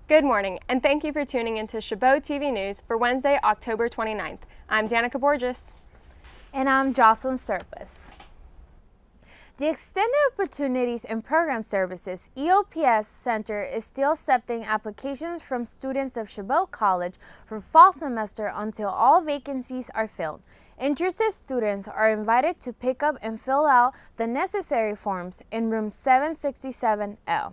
Good morning, and thank you for tuning into Chabot TV News for Wednesday, October 29th. I'm Danica Borges. And I'm Jocelyn Serpis. The Extended Opportunities and Program Services EOPS Center is still accepting applications from students of Chabot College for fall semester until all vacancies are filled. Interested students are invited to pick up and fill out the necessary forms in room 767L.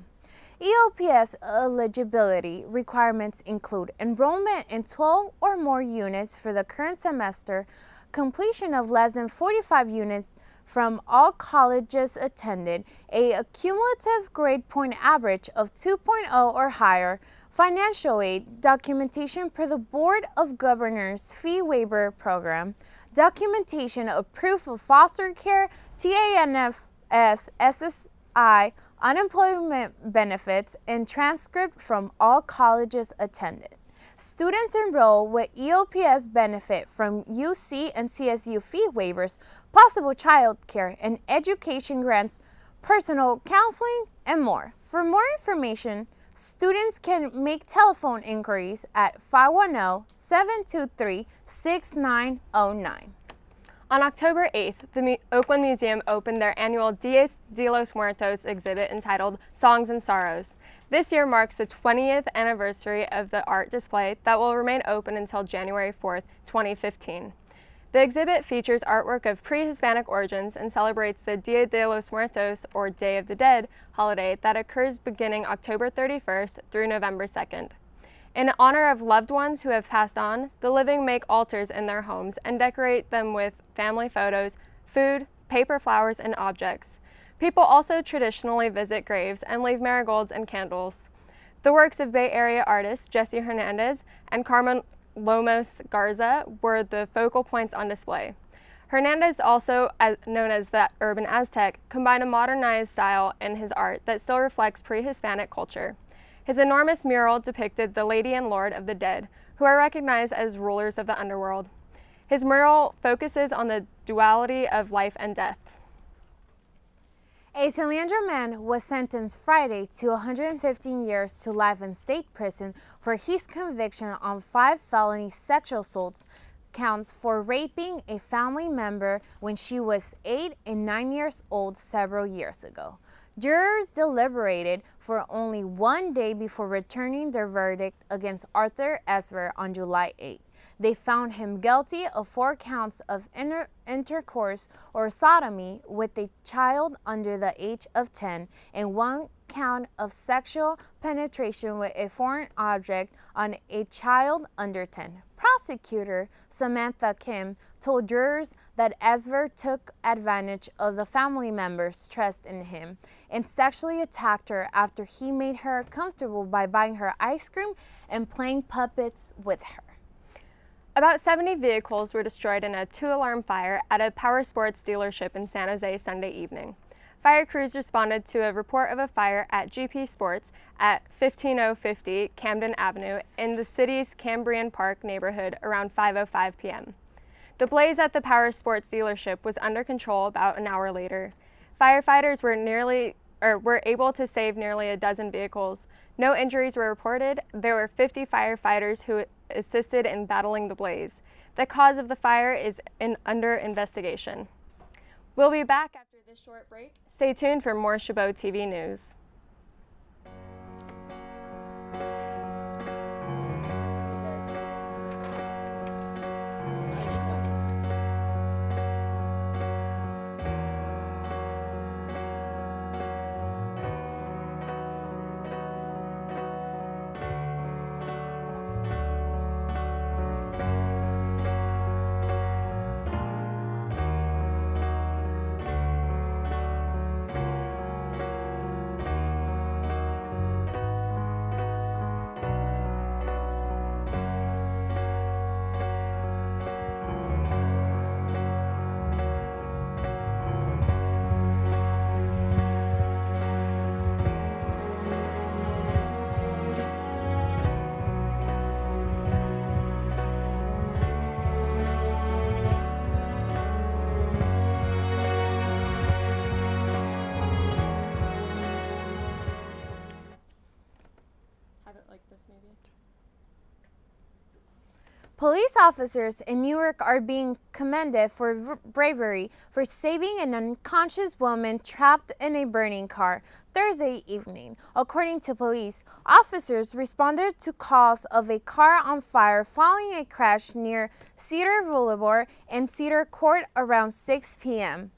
EOPS eligibility requirements include enrollment in 12 or more units for the current semester, completion of less than 45 units from all colleges attended, a cumulative grade point average of 2.0 or higher, financial aid, documentation per the Board of Governors fee waiver program, documentation of proof of foster care, TANF, SSI, unemployment benefits, and transcript from all colleges attended. Students enroll with EOPS benefit from UC and CSU fee waivers, possible child care and education grants, personal counseling, and more. For more information, students can make telephone inquiries at 510-723-6909. On October 8th, the Oakland Museum opened their annual Dias de los Muertos exhibit entitled Songs and Sorrows. This year marks the 20th anniversary of the art display that will remain open until January 4th, 2015. The exhibit features artwork of pre-Hispanic origins and celebrates the Dia de los Muertos, or Day of the Dead, holiday that occurs beginning October 31st through November 2nd. In honor of loved ones who have passed on, the living make altars in their homes and decorate them with family photos, food, paper flowers, and objects. People also traditionally visit graves and leave marigolds and candles. The works of Bay Area artists Jesse Hernandez and Carmen Lomos Garza were the focal points on display. Hernandez, also known as the Urban Aztec, combined a modernized style in his art that still reflects pre-Hispanic culture. His enormous mural depicted the Lady and Lord of the Dead, who are recognized as rulers of the underworld. His mural focuses on the duality of life and death. A San Leandro man was sentenced Friday to 115 years to life in state prison for his conviction on 5 felony sexual assault counts for raping a family member when she was 8 and 9 years old several years ago. Jurors deliberated for only 1 day before returning their verdict against Arthur Esver on July 8. They found him guilty of 4 counts of intercourse or sodomy with a child under the age of 10 and 1 count of sexual penetration with a foreign object on a child under 10. Prosecutor Samantha Kim told jurors that Esver took advantage of the family member's trust in him and sexually attacked her after he made her comfortable by buying her ice cream and playing puppets with her. About 70 vehicles were destroyed in a 2-alarm fire at a power sports dealership in San Jose Sunday evening. Fire crews responded to a report of a fire at GP Sports at 15050 Camden Avenue in the city's Cambrian Park neighborhood around 5:05 p.m. The blaze at the power sports dealership was under control about an hour later. Firefighters were able to save nearly a dozen vehicles. No injuries were reported. There were 50 firefighters who assisted in battling the blaze. The cause of the fire is under investigation. We'll be back after this short break. Stay tuned for more Chabot TV News. Police officers in Newark are being commended for bravery for saving an unconscious woman trapped in a burning car Thursday evening. According to police, officers responded to calls of a car on fire following a crash near Cedar Boulevard and Cedar Court around 6 p.m.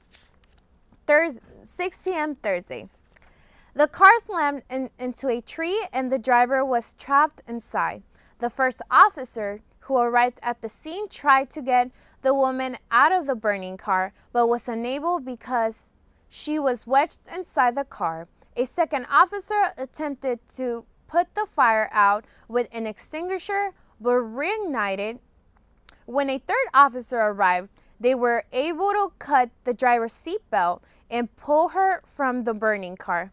Thursday. The car slammed into a tree and the driver was trapped inside. The first officer who arrived at the scene tried to get the woman out of the burning car, but was unable because she was wedged inside the car. A second officer attempted to put the fire out with an extinguisher, but reignited. When a third officer arrived, they were able to cut the driver's seatbelt and pull her from the burning car.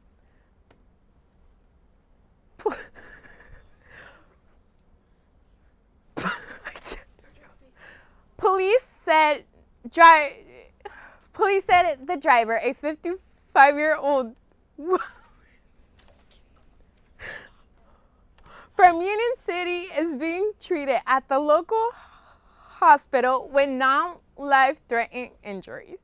Police said the driver, a 55-year-old from Union City, is being treated at the local hospital with non-life-threatening injuries.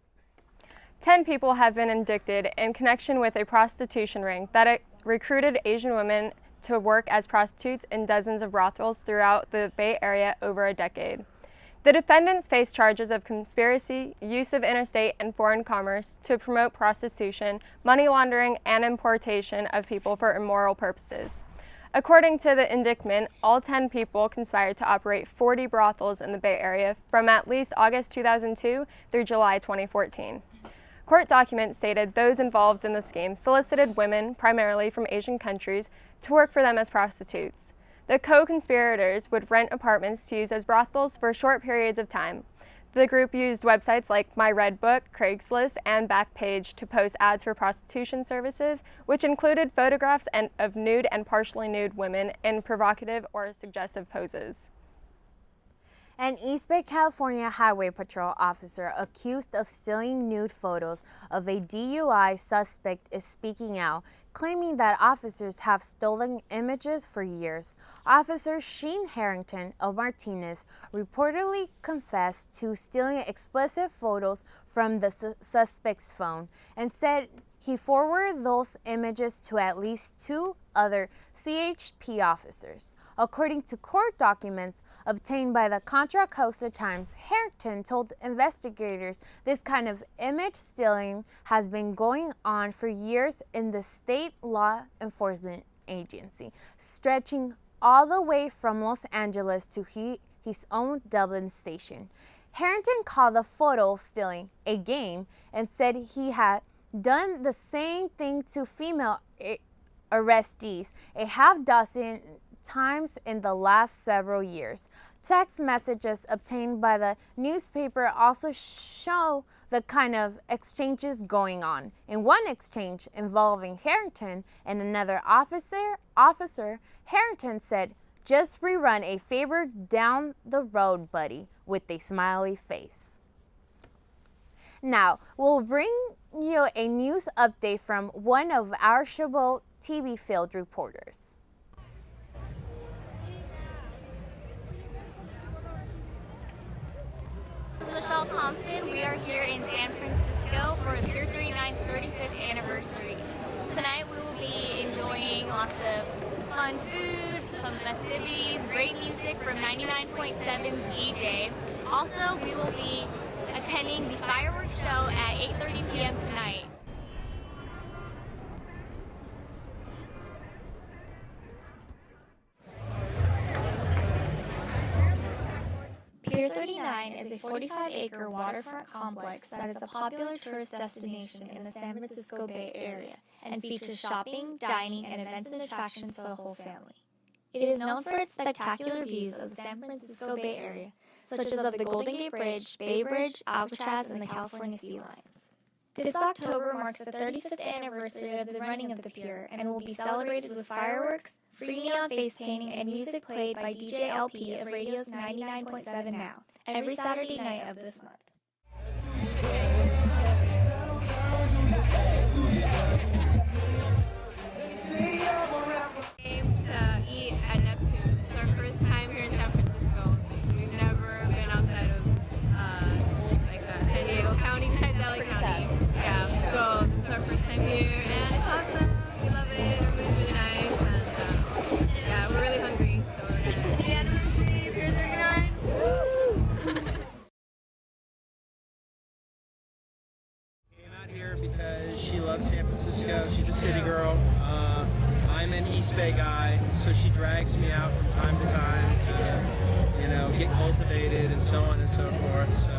10 people have been indicted in connection with a prostitution ring that recruited Asian women to work as prostitutes in dozens of brothels throughout the Bay Area over a decade. The defendants face charges of conspiracy, use of interstate and foreign commerce to promote prostitution, money laundering, and importation of people for immoral purposes. According to the indictment, all 10 people conspired to operate 40 brothels in the Bay Area from at least August 2002 through July 2014. Court documents stated those involved in the scheme solicited women, primarily from Asian countries, to work for them as prostitutes. The co-conspirators would rent apartments to use as brothels for short periods of time. The group used websites like My Red Book, Craigslist, and Backpage to post ads for prostitution services, which included photographs of nude and partially nude women in provocative or suggestive poses. An East Bay, California Highway Patrol officer accused of stealing nude photos of a DUI suspect is speaking out, claiming that officers have stolen images for years. Officer Sheen Harrington of Martinez reportedly confessed to stealing explicit photos from the suspect's phone and said he forwarded those images to at least 2 other CHP officers. According to court documents obtained by the Contra Costa Times, Harrington told investigators this kind of image stealing has been going on for years in the state law enforcement agency, stretching all the way from Los Angeles to his own Dublin station. Harrington called the photo stealing a game and said he had done the same thing to female arrestees a half-dozen times in the last several years. Text messages obtained by the newspaper also show the kind of exchanges going on. In one exchange involving Harrington and another officer, Harrington said, "Just rerun a favor down the road, buddy," with a smiley face. Now, we'll bring you a news update from one of our Chabot TV field reporters. This is Michelle Thompson. We are here in San Francisco for Pier 39's 35th anniversary. Tonight we will be enjoying lots of fun food, some festivities, great music from 99.7's DJ. Also, we will be attending the fireworks show at 8:30 p.m. tonight. Pier 39 is a 45-acre waterfront complex that is a popular tourist destination in the San Francisco Bay Area and features shopping, dining, and events and attractions for the whole family. It is known for its spectacular views of the San Francisco Bay Area, such as of the Golden Gate Bridge, Bay Bridge, Alcatraz, and the California Sea Lions. This October marks the 35th anniversary of the running of the pier and will be celebrated with fireworks, free neon face painting, and music played by DJ LP of Radio's 99.7 Now, every Saturday night of this month. Came to eat at Neptune. It's our first time here in San Francisco. We've Francisco. She's a city girl. I'm an East Bay guy, so she drags me out from time to time to, get cultivated and so on and so forth. So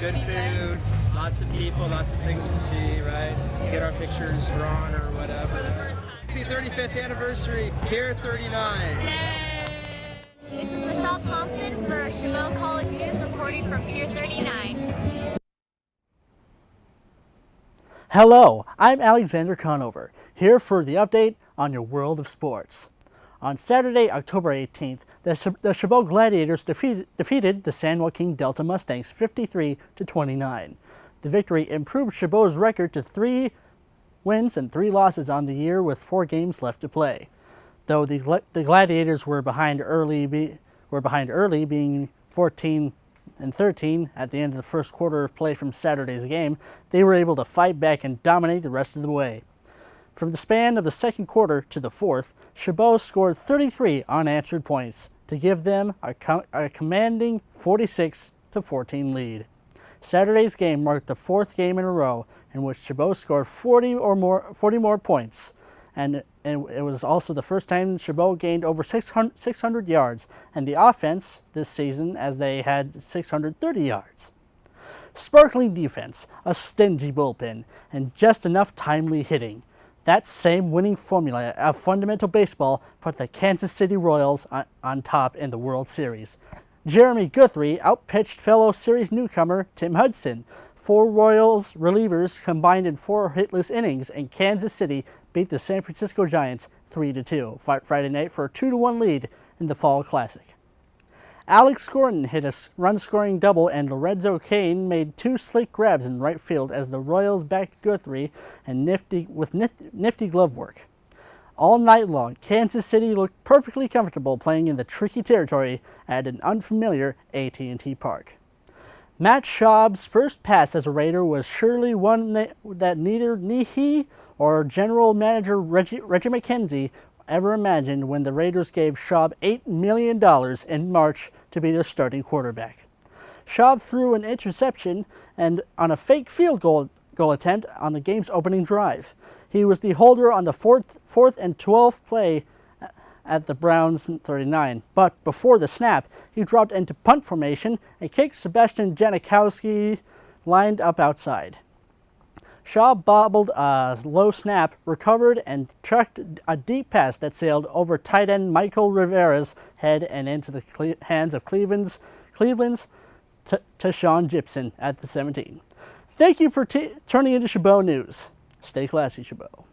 good food, lots of people, lots of things to see, right? Get our pictures drawn or whatever. For the first time. Happy 35th anniversary, Pier 39. Yay! This is Michelle Thompson for Chabot College News reporting from Pier 39. Hello, I'm Alexander Conover, here for the update on your world of sports. On Saturday, October 18th, the Chabot Gladiators defeated the San Joaquin Delta Mustangs 53-29. The victory improved Chabot's record to 3 wins and 3 losses on the year with 4 games left to play. Though the Gladiators were behind early, being 14-13 at the end of the first quarter of play from Saturday's game, they were able to fight back and dominate the rest of the way. From the span of the second quarter to the fourth, Chabot scored 33 unanswered points to give them a commanding 46-14 lead. Saturday's game marked the 4th game in a row in which Chabot scored 40 more points, and it was also the first time Chabot gained over 600 yards, and the offense this season as they had 630 yards. Sparkling defense, a stingy bullpen, and just enough timely hitting. That same winning formula of fundamental baseball put the Kansas City Royals on top in the World Series. Jeremy Guthrie outpitched fellow series newcomer Tim Hudson. 4 Royals relievers combined in 4 hitless innings, and Kansas City beat the San Francisco Giants 3-2 Friday night for a 2-1 lead in the Fall Classic. Alex Gordon hit a run-scoring double, and Lorenzo Cain made 2 slick grabs in right field as the Royals backed Guthrie and nifty glove work. All night long, Kansas City looked perfectly comfortable playing in the tricky territory at an unfamiliar AT&T Park. Matt Schaub's first pass as a Raider was surely one that neither he or General Manager Reggie McKenzie ever imagined when the Raiders gave Schaub $8 million in March to be their starting quarterback. Schaub threw an interception and on a fake field goal attempt on the game's opening drive. He was the holder on the 4th and 12th play at the Browns 39, but before the snap, he dropped into punt formation and kicked Sebastian Janikowski lined up outside. Schaub bobbled a low snap, recovered, and chucked a deep pass that sailed over tight end Michael Rivera's head and into the hands of Cleveland's Tashawn Gibson at the 17. Thank you for turning into Chabot News. Stay classy, Chabot.